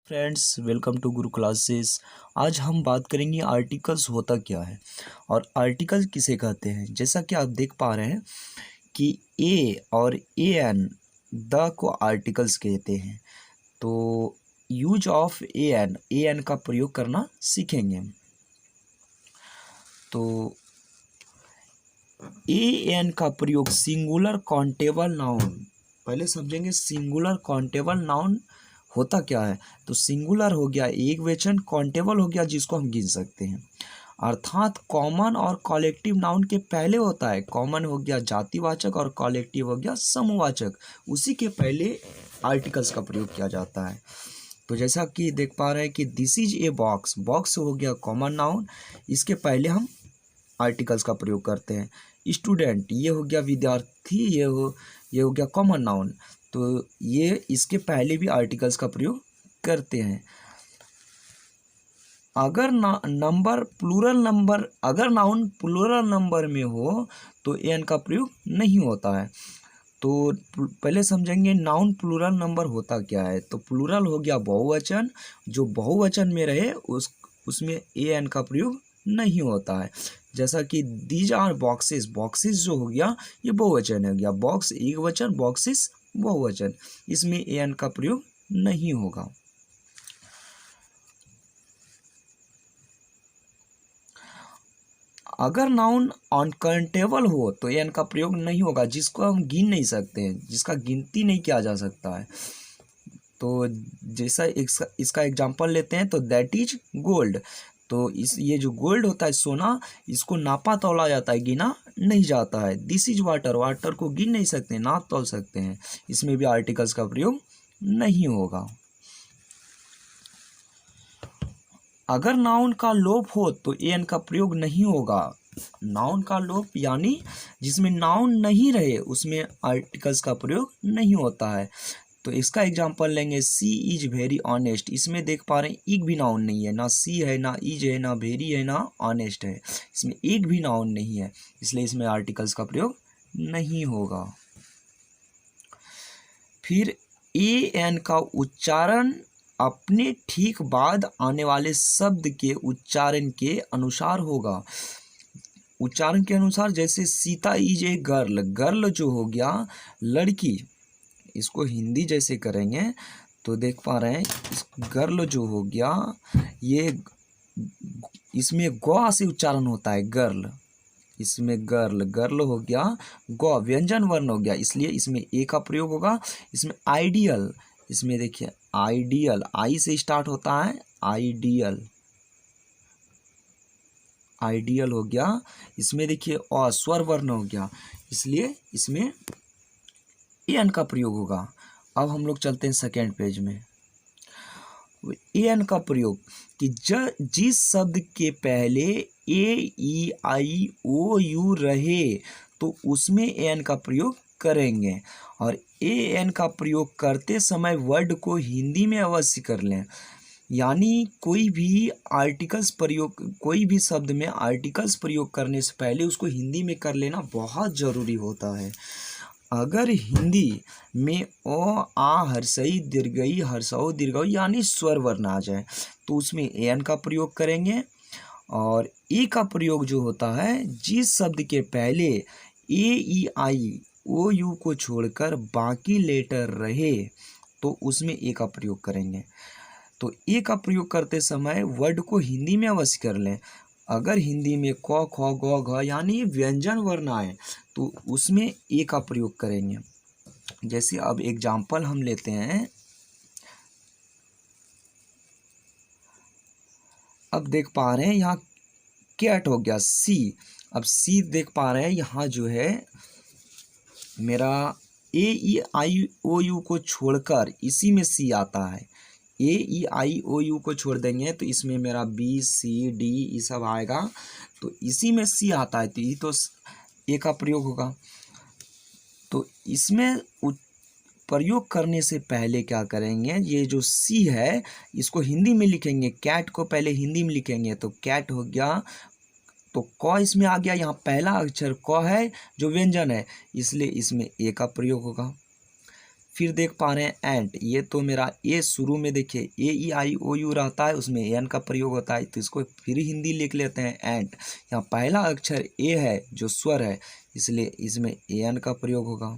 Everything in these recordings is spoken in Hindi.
Friends, welcome to Guru classes. आज हम बात करेंगे आर्टिकल्स होता क्या है और आर्टिकल किसे कहते हैं। जैसा कि आप देख पा रहे हैं कि ए और ए एन द को आर्टिकल्स कहते हैं। तो यूज ऑफ ए एन का प्रयोग करना सीखेंगे। तो ए एन का प्रयोग सिंगुलर काउंटेबल नाउन, पहले समझेंगे सिंगुलर काउंटेबल नाउन होता क्या है। तो सिंगुलर हो गया एक वचन, काउंटेबल हो गया जिसको हम गिन सकते हैं, अर्थात कॉमन और कॉलेक्टिव नाउन के पहले होता है। कॉमन हो गया जातिवाचक और कॉलेक्टिव हो गया समूहवाचक, उसी के पहले आर्टिकल्स का प्रयोग किया जाता है। तो जैसा कि देख पा रहे हैं कि this is a box, box हो गया कॉमन नाउन, इसके पहले हम आर्टिकल्स का प्रयोग करते हैं। स्टूडेंट, ये हो गया विद्यार्थी, ये हो गया कॉमन नाउन, तो ये इसके पहले भी आर्टिकल्स का प्रयोग करते हैं। अगर नंबर प्लूरल नंबर, अगर नाउन प्लूरल नंबर में हो तो एन का प्रयोग नहीं होता है। तो पहले समझेंगे नाउन प्लूरल नंबर होता क्या है। तो प्लूरल हो गया बहुवचन, जो बहुवचन में रहे उसमें ए एन का प्रयोग नहीं होता है। जैसा कि दीज आर बॉक्सेस, बॉक्सेस जो हो गया ये बहुवचन हो गया, बॉक्स एक वचन, बॉक्सेस बहुवचन, इसमें ए एन का प्रयोग नहीं होगा। अगर नाउन अनकाउंटेबल हो तो एन का प्रयोग नहीं होगा, जिसको हम गिन नहीं सकते हैं, जिसका गिनती नहीं किया जा सकता है। तो जैसा इसका एग्जांपल लेते हैं तो दैट इज गोल्ड। तो ये जो गोल्ड होता है सोना, इसको नापा तौला जाता है, गिना नहीं जाता है। दिस इज वाटर, वाटर को गिन नहीं सकते, नाप तौल सकते हैं, इसमें भी आर्टिकल्स का प्रयोग नहीं होगा। अगर नाउन का लोप हो तो एन का प्रयोग नहीं होगा। नाउन का लोप यानी जिसमें नाउन नहीं रहे उसमें आर्टिकल्स का प्रयोग नहीं होता है। तो इसका एग्जांपल लेंगे, सी इज वेरी ऑनेस्ट। इसमें देख पा रहे हैं एक भी नाउन नहीं है, ना सी है, ना इज है, ना वेरी है, ना ऑनेस्ट है, इसमें एक भी नाउन नहीं है, इसलिए इसमें आर्टिकल्स का प्रयोग नहीं होगा। फिर ए एन का उच्चारण अपने ठीक बाद आने वाले शब्द के उच्चारण के अनुसार होगा। उच्चारण के अनुसार, जैसे Sita is a girl, girl जो हो गया लड़की, इसको हिंदी जैसे करेंगे तो देख पा रहे हैं इस गर्ल जो हो गया ये इसमें गौ से उच्चारण होता है गर्ल, इसमें गर्ल, गर्ल हो गया गौ, व्यंजन वर्ण हो गया, इसलिए इसमें ए का प्रयोग होगा। इसमें आइडियल, इसमें देखिए आइडियल, आई से स्टार्ट होता है, आइडियल, आइडियल हो गया, इसमें देखिए और स्वर वर्ण हो गया, इसलिए इसमें ए एन का प्रयोग होगा। अब हम लोग चलते हैं सेकेंड पेज में। ए एन का प्रयोग कि जिस शब्द के पहले ए ई आई ओ यू रहे तो उसमें ए एन का प्रयोग करेंगे। और ए एन का प्रयोग करते समय वर्ड को हिंदी में अवश्य कर लें, यानी कोई भी आर्टिकल्स प्रयोग, कोई भी शब्द में आर्टिकल्स प्रयोग करने से पहले उसको हिंदी में कर लेना बहुत ज़रूरी होता है। अगर हिंदी में ओ आ हर्षई दीर्घई हर्षौ दीर्घई यानी स्वर वर्ण आ जाए तो उसमें ए एन का प्रयोग करेंगे। और ए का प्रयोग जो होता है जिस शब्द के पहले ए ई आई ओ यू को छोड़कर बाकी लेटर रहे तो उसमें ए का प्रयोग करेंगे। तो ए का प्रयोग करते समय वर्ड को हिंदी में अवश्य कर लें। अगर हिंदी में क ख ग घ यानी व्यंजन वर्ण आए तो उसमें ए का प्रयोग करेंगे। जैसे अब एग्जाम्पल हम लेते हैं, अब देख पा रहे हैं यहाँ कैट हो गया सी। अब सी देख पा रहे हैं यहाँ जो है मेरा ए ई आई ओ यू को छोड़कर इसी में सी आता है, ए ई आई ओ यू को छोड़ देंगे तो इसमें मेरा बी सी डी ये सब आएगा, तो इसी में सी आता है तो ये तो ए का प्रयोग होगा। तो इसमें प्रयोग करने से पहले क्या करेंगे, ये जो सी है इसको हिंदी में लिखेंगे, कैट को पहले हिंदी में लिखेंगे तो कैट हो गया, तो क इसमें आ गया, यहाँ पहला अक्षर क है जो व्यंजन है, इसलिए इसमें ए का प्रयोग होगा। फिर देख पा रहे हैं एंट, ये तो मेरा ए शुरू में देखिए ए ई आई ओ यू रहता है, उसमें एन का प्रयोग होता है, तो इसको फिर हिंदी लिख लेते हैं एंट। यहाँ पहला अक्षर ए है जो स्वर है, इसलिए इसमें ए एन का प्रयोग होगा।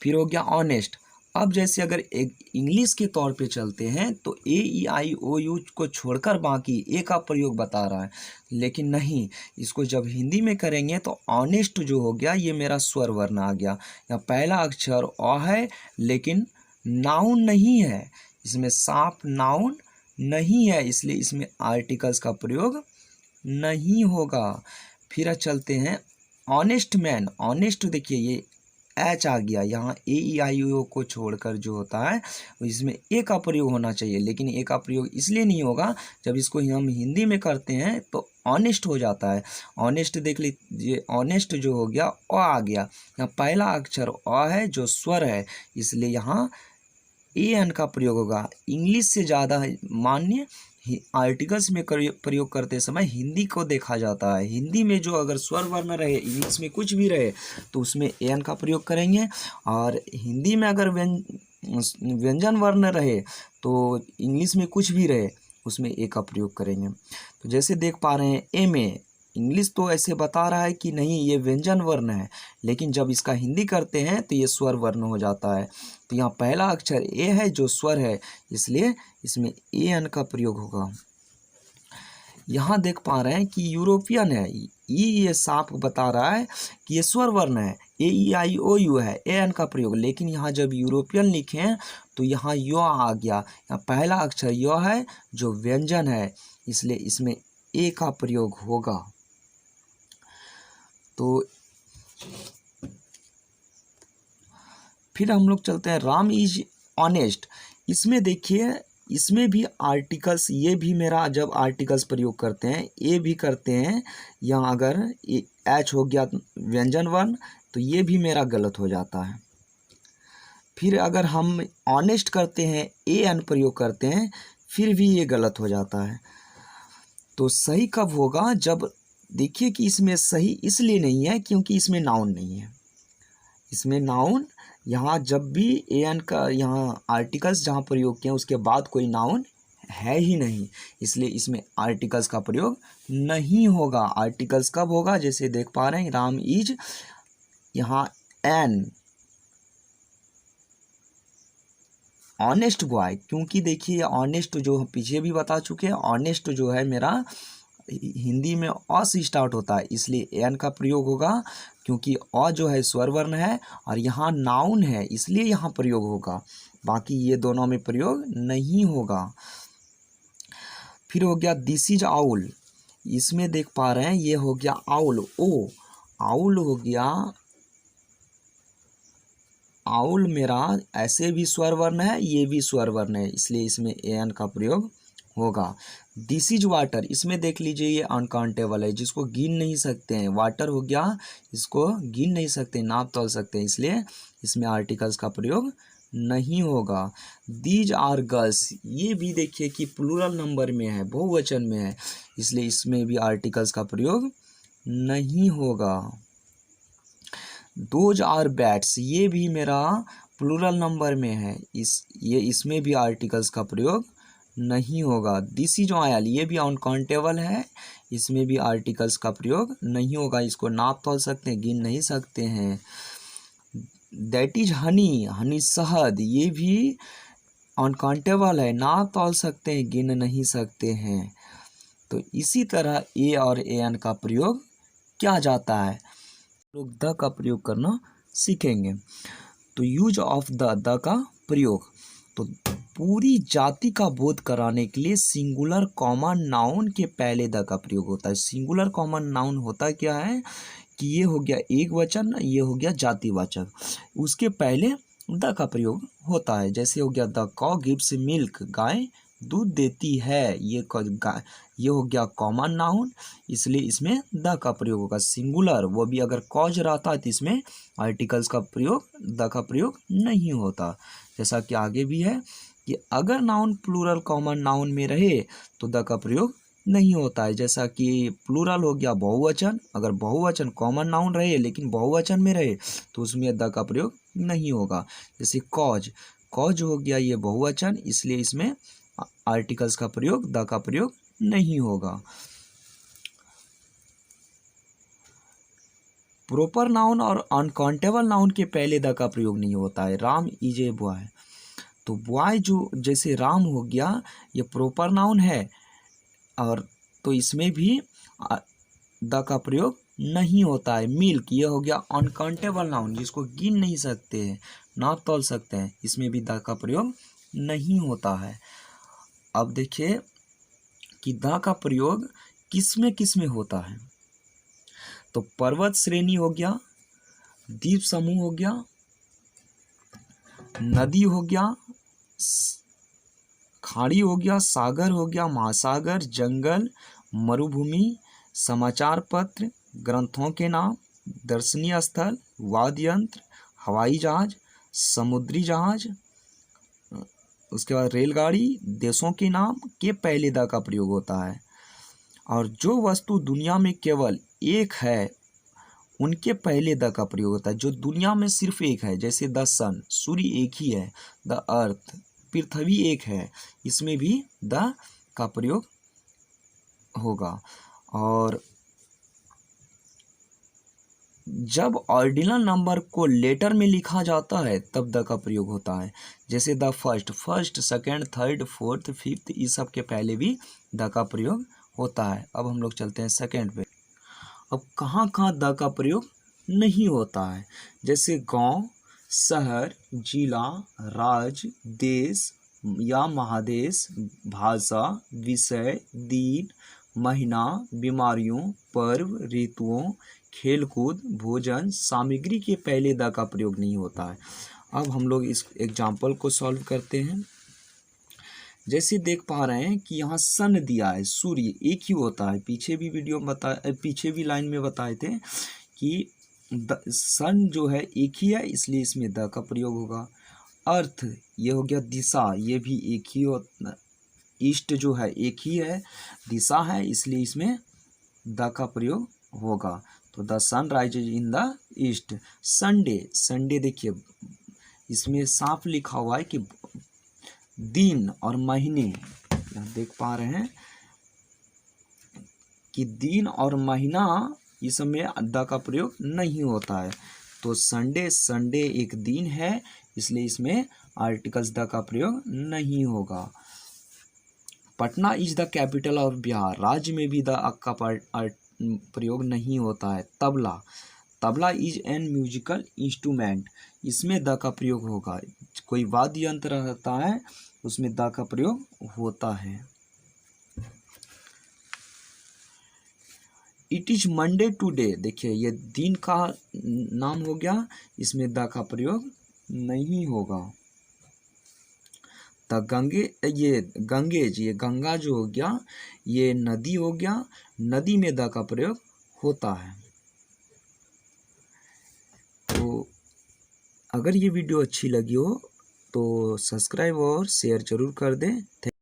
फिर हो गया ऑनेस्ट। अब जैसे अगर एक इंग्लिश के तौर पे चलते हैं तो ए ई आई ओ यू को छोड़कर बाकी ए का प्रयोग बता रहा है, लेकिन नहीं, इसको जब हिंदी में करेंगे तो ऑनेस्ट जो हो गया ये मेरा स्वर वर्ण आ गया। यहाँ पहला अक्षर अ है लेकिन नाउन नहीं है, इसमें साफ नाउन नहीं है, इसलिए इसमें आर्टिकल्स का प्रयोग नहीं होगा। फिर चलते हैं ऑनेस्ट मैन। ऑनेस्ट देखिए ये एच आ गया, यहाँ ए ई आई ओ को छोड़कर जो होता है इसमें ए का प्रयोग होना चाहिए, लेकिन ए का प्रयोग इसलिए नहीं होगा, जब इसको हम हिंदी में करते हैं तो ऑनेस्ट हो जाता है। ऑनेस्ट देख लीजिए, ऑनेस्ट जो हो गया अ आ गया, यहाँ पहला अक्षर अ है जो स्वर है, इसलिए यहाँ ए एन का प्रयोग होगा। इंग्लिश से ज़्यादा मान्य आर्टिकल्स में प्रयोग करते समय हिंदी को देखा जाता है। हिंदी में जो अगर स्वर वर्ण रहे, इंग्लिश में कुछ भी रहे, तो उसमें ए एन का प्रयोग करेंगे, और हिंदी में अगर व्यंजन वर्ण रहे तो इंग्लिश में कुछ भी रहे उसमें ए का प्रयोग करेंगे। तो जैसे देख पा रहे हैं ए में, इंग्लिश तो ऐसे बता रहा है कि नहीं ये व्यंजन वर्ण है, लेकिन जब इसका हिंदी करते हैं तो ये स्वर वर्ण हो जाता है। तो यहाँ पहला अक्षर ए है जो स्वर है, इसलिए इसमें ए एन का प्रयोग होगा। यहाँ देख पा रहे हैं कि यूरोपियन है, ये साफ बता रहा है कि ये स्वर वर्ण है, ए ई आई ओ यू है, ए एन का प्रयोग, लेकिन यहाँ जब यूरोपियन लिखे हैं तो यहाँ यो आ गया, यहाँ पहला अक्षर यो है जो व्यंजन है, इसलिए इसमें ए का प्रयोग होगा। तो फिर हम लोग चलते हैं राम इज ऑनेस्ट। इसमें देखिए, इसमें भी आर्टिकल्स, ये भी मेरा जब आर्टिकल्स प्रयोग करते हैं, ए भी करते हैं, यहाँ अगर एच हो गया व्यंजन वर्ण तो ये भी मेरा गलत हो जाता है। फिर अगर हम ऑनेस्ट करते हैं, ए एन प्रयोग करते हैं, फिर भी ये गलत हो जाता है। तो सही कब होगा, जब देखिए कि इसमें सही इसलिए नहीं है क्योंकि इसमें नाउन नहीं है। इसमें नाउन, यहाँ जब भी ए एन का यहाँ आर्टिकल्स जहाँ प्रयोग किए उसके बाद कोई नाउन है ही नहीं, इसलिए इसमें आर्टिकल्स का प्रयोग नहीं होगा। आर्टिकल्स कब होगा, जैसे देख पा रहे हैं राम इज, यहाँ एन ऑनेस्ट बॉय, क्योंकि देखिए ऑनेस्ट जो पीछे भी बता चुके हैं, ऑनेस्ट जो है मेरा हिंदी में अ से स्टार्ट होता है, इसलिए एन का प्रयोग होगा, क्योंकि अ जो है स्वर वर्ण है और यहाँ नाउन है, इसलिए यहाँ प्रयोग होगा, बाकी ये दोनों में प्रयोग नहीं होगा। फिर हो गया दिस इज आउल। इसमें देख पा रहे हैं ये हो गया आउल, ओ आउल हो गया, आउल मेरा ऐसे भी स्वर वर्ण है, ये भी स्वर वर्ण है, इसलिए इसमें ए एन का प्रयोग होगा। दिस इज वाटर, इसमें देख लीजिए ये अनकाउंटेबल है, जिसको गिन नहीं सकते हैं, वाटर हो गया, इसको गिन नहीं सकते, नाप तोल सकते हैं, इसलिए इसमें आर्टिकल्स का प्रयोग नहीं होगा। दीज आर गर्ल्स, ये भी देखिए कि प्लूरल नंबर में है, बहुवचन में है, इसलिए इसमें भी आर्टिकल्स का प्रयोग नहीं होगा। दोज आर बैट्स, ये भी मेरा प्लूरल नंबर में है, इसमें भी आर्टिकल्स का प्रयोग नहीं होगा। दिस इज ऑयल, ये भी अनकाउंटेबल है, इसमें भी आर्टिकल्स का प्रयोग नहीं होगा, इसको नाप तोल सकते हैं, गिन नहीं सकते हैं। दैट इज हनी, हनी शहद, ये भी अनकाउंटेबल है, नाप तोल सकते हैं, गिन नहीं सकते हैं। तो इसी तरह ए और ए एन का प्रयोग क्या जाता है, लोग द का प्रयोग करना सीखेंगे। तो यूज ऑफ द का प्रयोग, तो पूरी जाति का बोध कराने के लिए सिंगुलर कॉमन नाउन के पहले द का प्रयोग होता है। सिंगुलर कॉमन नाउन होता क्या है कि ये हो गया एक वचन, ये हो गया जातिवाचक, उसके पहले द का प्रयोग होता है। जैसे हो गया द कॉ गिव्स मिल्क, गाय दूध देती है, ये हो गया कॉमन नाउन, इसलिए इसमें द का प्रयोग होगा। सिंगुलर, वो भी अगर कॉज रहता है तो इसमें आर्टिकल्स का प्रयोग, द का प्रयोग नहीं होता। जैसा कि आगे भी है कि अगर नाउन प्लूरल कॉमन नाउन में रहे तो द का प्रयोग नहीं होता है। जैसा कि प्लूरल हो गया बहुवचन, अगर बहुवचन कॉमन नाउन रहे लेकिन बहुवचन में रहे तो उसमें द का प्रयोग नहीं होगा। जैसे कॉज, कॉज हो गया ये बहुवचन, इसलिए इसमें आर्टिकल्स का प्रयोग, द का प्रयोग नहीं होगा। प्रॉपर नाउन और अनकाउंटेबल नाउन के पहले द का प्रयोग नहीं होता है। राम इज ए बॉय, तो बॉय जो जैसे राम हो गया ये प्रॉपर नाउन है, और तो इसमें भी द का प्रयोग नहीं होता है। मिल्क ये हो गया अनकाउंटेबल नाउन, जिसको गिन नहीं सकते हैं, ना तौल सकते हैं, इसमें भी द का प्रयोग नहीं होता है। अब देखिए कि द का प्रयोग किस में होता है। तो पर्वत श्रेणी हो गया, द्वीप समूह हो गया, नदी हो गया, खाड़ी हो गया, सागर हो गया, महासागर, जंगल, मरुभूमि, समाचार पत्र, ग्रंथों के नाम, दर्शनीय स्थल, वाद्य यंत्र, हवाई जहाज, समुद्री जहाज, उसके बाद रेलगाड़ी, देशों के नाम के पहले द का प्रयोग होता है। और जो वस्तु दुनिया में केवल एक है उनके पहले द का प्रयोग होता है। जो दुनिया में सिर्फ एक है, जैसे द सन, सूर्य एक ही है, द अर्थ, पृथ्वी एक है, इसमें भी द का प्रयोग होगा। और जब ऑर्डिनल नंबर को लेटर में लिखा जाता है तब द का प्रयोग होता है। जैसे the first, second, third, fourth, fifth, इस सब के पहले भी द का प्रयोग होता है। अब हम लोग चलते हैं सेकंड पे। अब कहाँ कहाँ द का प्रयोग नहीं होता है। जैसे गांव, शहर, जिला, राज्य, देश या महादेश, भाषा, विषय, दिन, महीना, बीमारियों, पर्व, ऋतुओं, खेलकूद, भोजन, सामग्री के पहले द का प्रयोग नहीं होता है। अब हम लोग इस एग्जाम्पल को सॉल्व करते हैं। जैसे देख पा रहे हैं कि यहाँ सन दिया है, सूर्य एक ही होता है। पीछे भी पीछे भी लाइन में बताए थे कि सन जो है एक ही है, इसलिए इसमें द का प्रयोग होगा। अर्थ ये हो गया दिशा, ये भी एक ही होता, ईस्ट जो है एक ही है, दिशा है, इसलिए इसमें द का प्रयोग होगा। तो the sun rises in the east. Sunday, Sunday देखिए इसमें साफ लिखा हुआ है कि दिन और महीने, यहाँ देख पा रहे हैं कि दिन और महीना इस में द का प्रयोग नहीं होता है। तो संडे, संडे एक दिन है, इसलिए इसमें आर्टिकल्स द का प्रयोग नहीं होगा। Patna is the capital of Bihar, राज्य में भी द का प्रयोग नहीं होता है। Tabla, tabla is an musical instrument, इसमें द का प्रयोग होगा। कोई वाद्य यंत्र रहता है उसमें द का प्रयोग होता है। इट इज मंडे टुडे, देखिए ये दिन का नाम हो गया, इसमें द का प्रयोग नहीं होगा। द गंगे, ये गंगेज, ये गंगा जो हो गया ये नदी हो गया, नदी में द का प्रयोग होता है। तो अगर ये वीडियो अच्छी लगी हो तो सब्सक्राइब और शेयर जरूर कर दें।